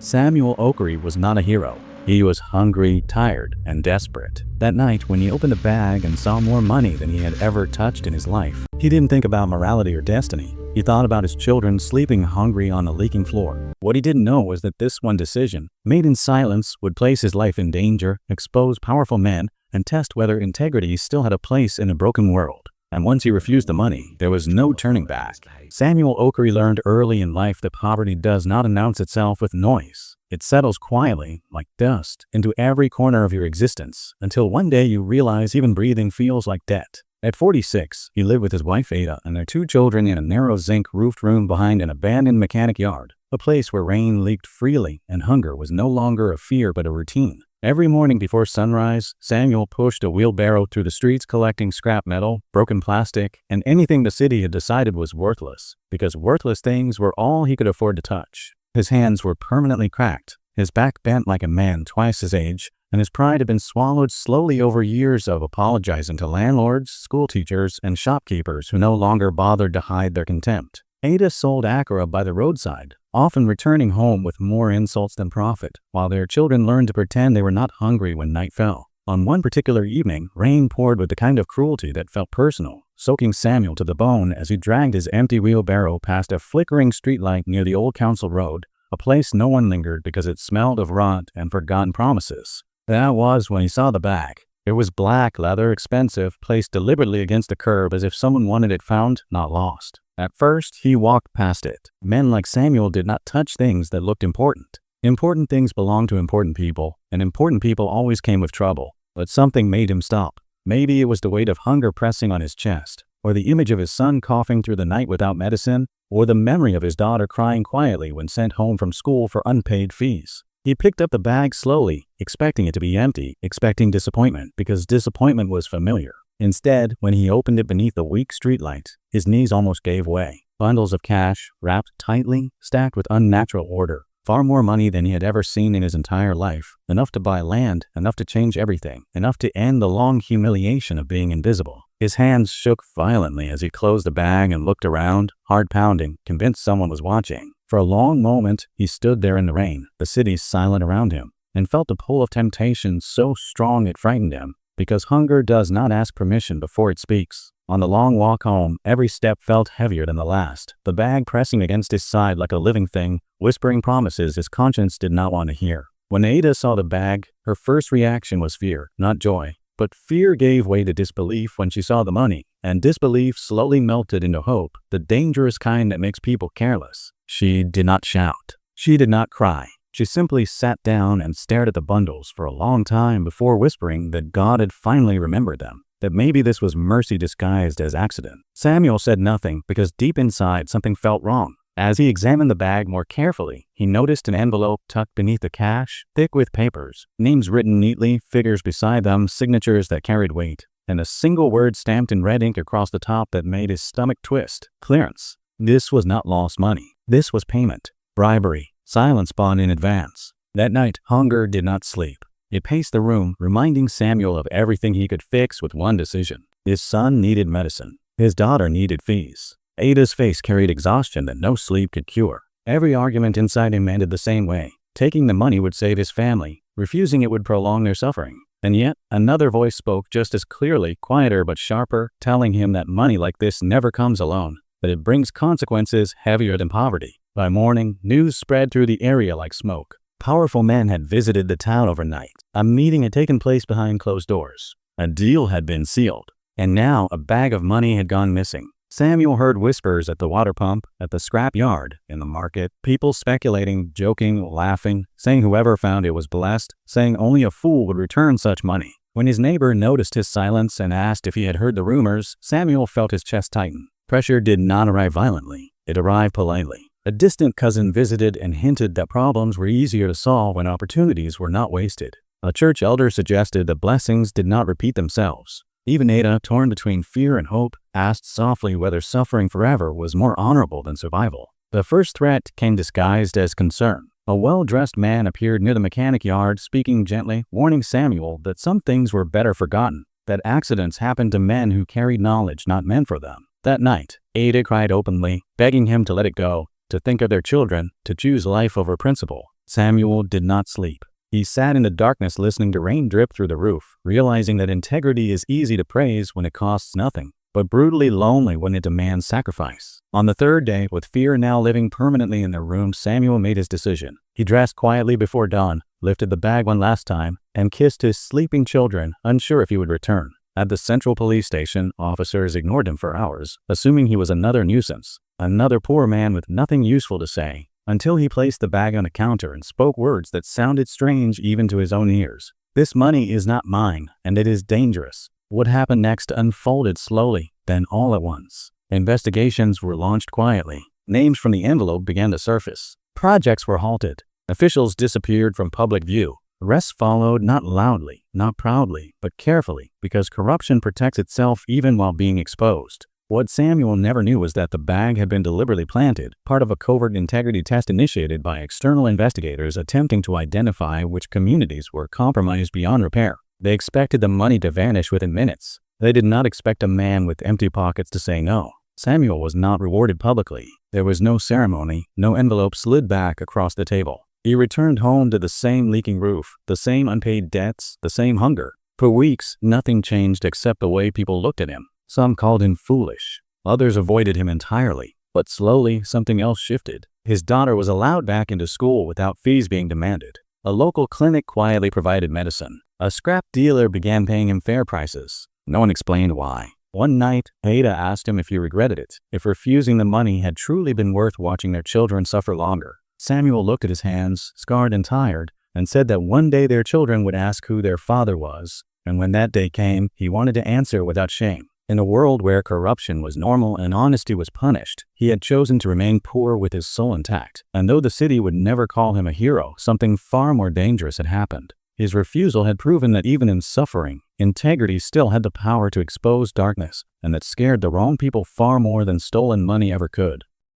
Samuel Okery was not a hero. He was hungry, tired, and desperate. That night, when he opened the bag and saw more money than he had ever touched in his life, he didn't think about morality or destiny. He thought about his children sleeping hungry on a leaking floor. What he didn't know was that this one decision, made in silence, would place his life in danger, expose powerful men, and test whether integrity still had a place in a broken world. And once he refused the money, there was no turning back. Samuel Okery learned early in life that poverty does not announce itself with noise. It settles quietly, like dust, into every corner of your existence, until one day you realize even breathing feels like debt. At 46, he lived with his wife Ada and their 2 children in a narrow zinc-roofed room behind an abandoned mechanic yard, a place where rain leaked freely and hunger was no longer a fear but a routine. Every morning before sunrise, Samuel pushed a wheelbarrow through the streets collecting scrap metal, broken plastic, and anything the city had decided was worthless, because worthless things were all he could afford to touch. His hands were permanently cracked, his back bent like a man twice his age, and his pride had been swallowed slowly over years of apologizing to landlords, school teachers, and shopkeepers who no longer bothered to hide their contempt. Ada sold Acura by the roadside, often returning home with more insults than profit, while their children learned to pretend they were not hungry when night fell. On one particular evening, rain poured with the kind of cruelty that felt personal, soaking Samuel to the bone as he dragged his empty wheelbarrow past a flickering streetlight near the old council road, a place no one lingered because it smelled of rot and forgotten promises. That was when he saw the bag. It was black leather, expensive, placed deliberately against the curb as if someone wanted it found, not lost. At first, he walked past it. Men like Samuel did not touch things that looked important. Important things belonged to important people, and important people always came with trouble. But something made him stop. Maybe it was the weight of hunger pressing on his chest, or the image of his son coughing through the night without medicine, or the memory of his daughter crying quietly when sent home from school for unpaid fees. He picked up the bag slowly, expecting it to be empty, expecting disappointment, because disappointment was familiar. Instead, when he opened it beneath the weak streetlight, his knees almost gave way. Bundles of cash, wrapped tightly, stacked with unnatural order. Far more money than he had ever seen in his entire life. Enough to buy land, enough to change everything, enough to end the long humiliation of being invisible. His hands shook violently as he closed the bag and looked around, heart pounding, convinced someone was watching. For a long moment, he stood there in the rain, the city silent around him, and felt the pull of temptation so strong it frightened him. Because hunger does not ask permission before it speaks. On the long walk home, every step felt heavier than the last, the bag pressing against his side like a living thing, whispering promises his conscience did not want to hear. When Ada saw the bag, her first reaction was fear, not joy. But fear gave way to disbelief when she saw the money, and disbelief slowly melted into hope, the dangerous kind that makes people careless. She did not shout. She did not cry. She simply sat down and stared at the bundles for a long time before whispering that God had finally remembered them, that maybe this was mercy disguised as accident. Samuel said nothing because deep inside something felt wrong. As he examined the bag more carefully, he noticed an envelope tucked beneath the cash, thick with papers, names written neatly, figures beside them, signatures that carried weight, and a single word stamped in red ink across the top that made his stomach twist. Clearance. This was not lost money. This was payment. Bribery. Silence bought in advance. That night, hunger did not sleep. It paced the room, reminding Samuel of everything he could fix with one decision. His son needed medicine. His daughter needed fees. Ada's face carried exhaustion that no sleep could cure. Every argument inside him ended the same way. Taking the money would save his family. Refusing it would prolong their suffering. And yet, another voice spoke just as clearly, quieter but sharper, telling him that money like this never comes alone, that it brings consequences heavier than poverty. By morning, news spread through the area like smoke. Powerful men had visited the town overnight. A meeting had taken place behind closed doors. A deal had been sealed. And now a bag of money had gone missing. Samuel heard whispers at the water pump, at the scrap yard, in the market, people speculating, joking, laughing, saying whoever found it was blessed, saying only a fool would return such money. When his neighbor noticed his silence and asked if he had heard the rumors, Samuel felt his chest tighten. Pressure did not arrive violently. It arrived politely. A distant cousin visited and hinted that problems were easier to solve when opportunities were not wasted. A church elder suggested that blessings did not repeat themselves. Even Ada, torn between fear and hope, asked softly whether suffering forever was more honorable than survival. The first threat came disguised as concern. A well-dressed man appeared near the mechanic yard, speaking gently, warning Samuel that some things were better forgotten, that accidents happened to men who carried knowledge not meant for them. That night, Ada cried openly, begging him to let it go, to think of their children, to choose life over principle. Samuel did not sleep. He sat in the darkness listening to rain drip through the roof, realizing that integrity is easy to praise when it costs nothing, but brutally lonely when it demands sacrifice. On the third day, with fear now living permanently in their room, Samuel made his decision. He dressed quietly before dawn, lifted the bag one last time, and kissed his sleeping children, unsure if he would return. At the central police station, officers ignored him for hours, assuming he was another nuisance, another poor man with nothing useful to say, until he placed the bag on a counter and spoke words that sounded strange even to his own ears. "This money is not mine, and it is dangerous." What happened next unfolded slowly, then all at once. Investigations were launched quietly. Names from the envelope began to surface. Projects were halted. Officials disappeared from public view. Arrests followed, not loudly, not proudly, but carefully, because corruption protects itself even while being exposed. What Samuel never knew was that the bag had been deliberately planted, part of a covert integrity test initiated by external investigators attempting to identify which communities were compromised beyond repair. They expected the money to vanish within minutes. They did not expect a man with empty pockets to say no. Samuel was not rewarded publicly. There was no ceremony, no envelope slid back across the table. He returned home to the same leaking roof, the same unpaid debts, the same hunger. For weeks, nothing changed except the way people looked at him. Some called him foolish. Others avoided him entirely. But slowly, something else shifted. His daughter was allowed back into school without fees being demanded. A local clinic quietly provided medicine. A scrap dealer began paying him fair prices. No one explained why. One night, Ada asked him if he regretted it, if refusing the money had truly been worth watching their children suffer longer. Samuel looked at his hands, scarred and tired, and said that one day their children would ask who their father was, and when that day came, he wanted to answer without shame. In a world where corruption was normal and honesty was punished, he had chosen to remain poor with his soul intact. And though the city would never call him a hero, something far more dangerous had happened. His refusal had proven that even in suffering, integrity still had the power to expose darkness, and that scared the wrong people far more than stolen money ever could.